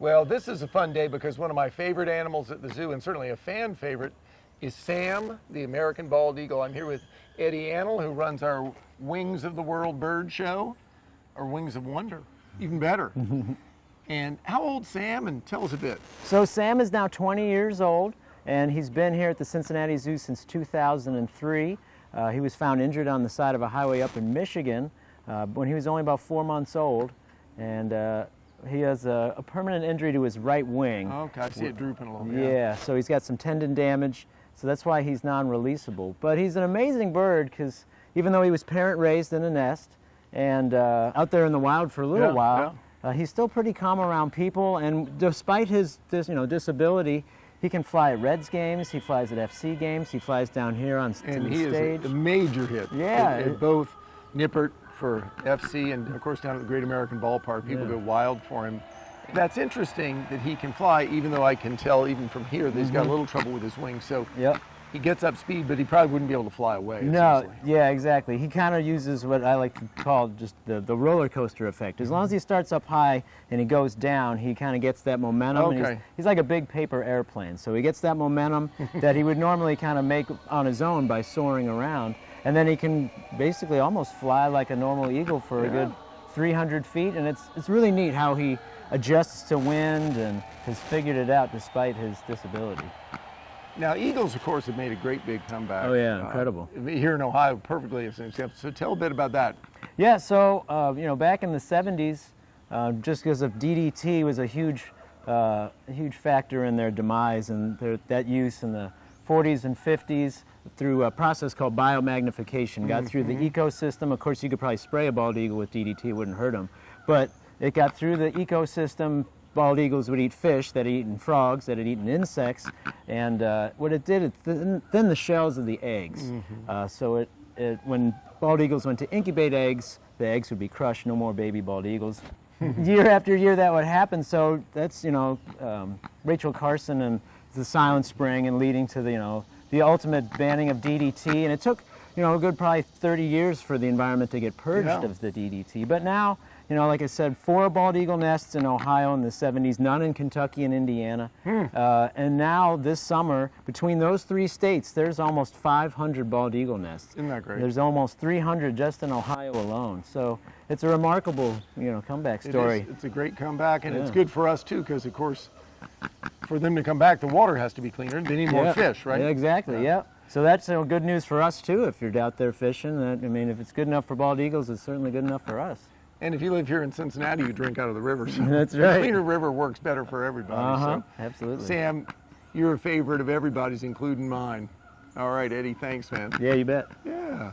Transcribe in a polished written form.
Well, this is a fun day because one of my favorite animals at the zoo, and certainly a fan favorite, is Sam, the American bald eagle. I'm here with Eddie Annell, who runs our Wings of the World bird show, or Wings of Wonder, even better. And how old's Sam? And tell us a bit. So Sam is now 20 years old, and he's been here at the Cincinnati Zoo since 2003. He was found injured on the side of a highway up in Michigan when he was only about 4 months old, and he has a permanent injury to his right wing. Okay, I see it drooping a little bit. Yeah, so he's got some tendon damage, so that's why he's non-releasable. But he's an amazing bird because even though he was parent-raised in a nest and out there in the wild for a little while, he's still pretty calm around people, and despite his disability, he can fly at Reds games, he flies at FC games, he flies down here on to the stage. And he is a major hit at both Nippert for FC and, of course, down at the Great American Ballpark. People go wild for him. That's interesting that he can fly, even though I can tell even from here that he's got a little trouble with his wings. So he gets up speed, but he probably wouldn't be able to fly away. No, yeah, exactly. He kind of uses what I like to call just the roller coaster effect. As long as he starts up high and he goes down, he kind of gets that momentum. And he's like a big paper airplane. So he gets that momentum that he would normally kind of make on his own by soaring around. And then he can basically almost fly like a normal eagle for a good 300 feet. And it's really neat how he adjusts to wind and has figured it out despite his disability. Now, eagles, of course, have made a great big comeback. Oh, yeah, incredible. Here in Ohio, perfectly as an example. So tell a bit about that. Yeah, so, back in the 70s, just because of DDT was a huge factor in their demise, and that use in the 40s and 50s through a process called biomagnification got through the ecosystem. Of course, you could probably spray a bald eagle with DDT, it wouldn't hurt him, but it got through the ecosystem. Bald eagles would eat fish that had eaten frogs, that had eaten insects, and what it did, it thinned the shells of the eggs. So when bald eagles went to incubate eggs, the eggs would be crushed, no more baby bald eagles. Year after year that would happen, so that's, Rachel Carson and the Silent Spring and leading to the ultimate banning of DDT, and it took, a good probably 30 years for the environment to get purged of the DDT. But now, like I said, 4 bald eagle nests in Ohio in the 70s, none in Kentucky and Indiana. And now this summer, between those 3 states, there's almost 500 bald eagle nests. Isn't that great? There's almost 300 just in Ohio alone. So it's a remarkable, comeback story. It's a great comeback, and it's good for us too, because of course, for them to come back, the water has to be cleaner. They need more fish, right? Yeah, exactly. Yeah. So that's good news for us too. If you're out there fishing, if it's good enough for bald eagles, it's certainly good enough for us. And if you live here in Cincinnati, you drink out of the river. So that's right. A cleaner river works better for everybody. So. Absolutely. Sam, you're a favorite of everybody's, including mine. All right, Eddie, thanks, man. Yeah, you bet. Yeah.